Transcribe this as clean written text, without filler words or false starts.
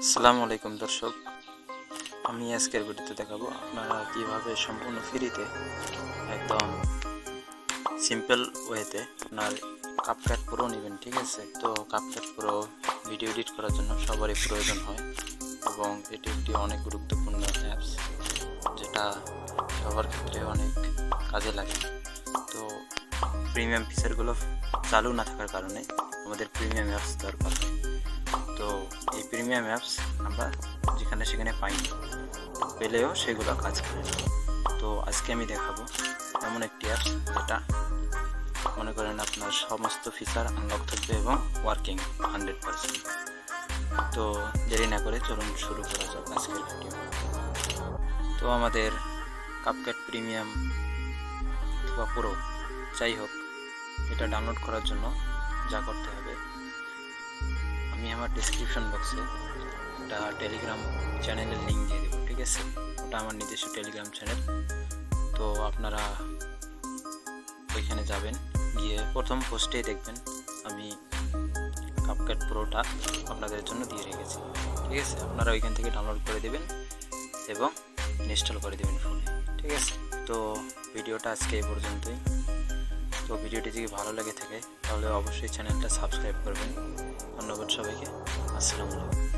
আসসালামু আলাইকুম দর্শক, আমি আজকের ভিডিওতে দেখাবো আপনারা কিভাবে সম্পূর্ণ ফ্রিতে একদম সিম্পল ওয়েতে আপনার কাপকাট প্রো নেবেন। ঠিক আছে, তো কাপকাট প্রো ভিডিও এডিট করার জন্য সবারই প্রয়োজন হয় এবং এটি একটি অনেক গুরুত্বপূর্ণ অ্যাপস যেটা সবার ক্ষেত্রে অনেক কাজে লাগে। তো প্রিমিয়াম ফিচারগুলো চালু না থাকার কারণে আমাদের প্রিমিয়াম অ্যাপস দরকার হয়। তো এই প্রিমিয়াম অ্যাপস আমরা যেখানে সেখানে পাই না, পেলেও সেগুলো কাজ করে না। তো আজকে আমি দেখাবো এমন একটি অ্যাপস যেটা মনে করেন আপনার সমস্ত ফিচার আনলক থাকবে এবং ওয়ার্কিং 100%। তো দেরি না করে চলুন শুরু করা যাক আজকের ভিডিও। তো আমাদের কাপকাট প্রিমিয়াম অথবা প্রো যাই হোক, এটা ডাউনলোড করার জন্য যা করতে হবে, আমি আমার ডিসক্রিপশন বক্সে একটা টেলিগ্রাম চ্যানেলের লিঙ্ক দিয়ে দেবো। ঠিক আছে, ওটা আমার নিজস্ব টেলিগ্রাম চ্যানেল। তো আপনারা ওইখানে যাবেন, গিয়ে প্রথম পোস্টেই দেখবেন আমি কাপকাট প্রোটা আপনাদের জন্য দিয়ে রেখেছি। ঠিক আছে, আপনারা ওইখান থেকে ডাউনলোড করে দেবেন এবং ইনস্টল করে দেবেন ফোনে। ঠিক আছে, তো ভিডিওটা আজকে এই পর্যন্তই। তো ভিডিওটি যদি ভালো লেগে থাকে তাহলে অবশ্যই চ্যানেলটা সাবস্ক্রাইব করবেন। ধন্যবাদ সবাইকে। আসসালামু আলাইকুম।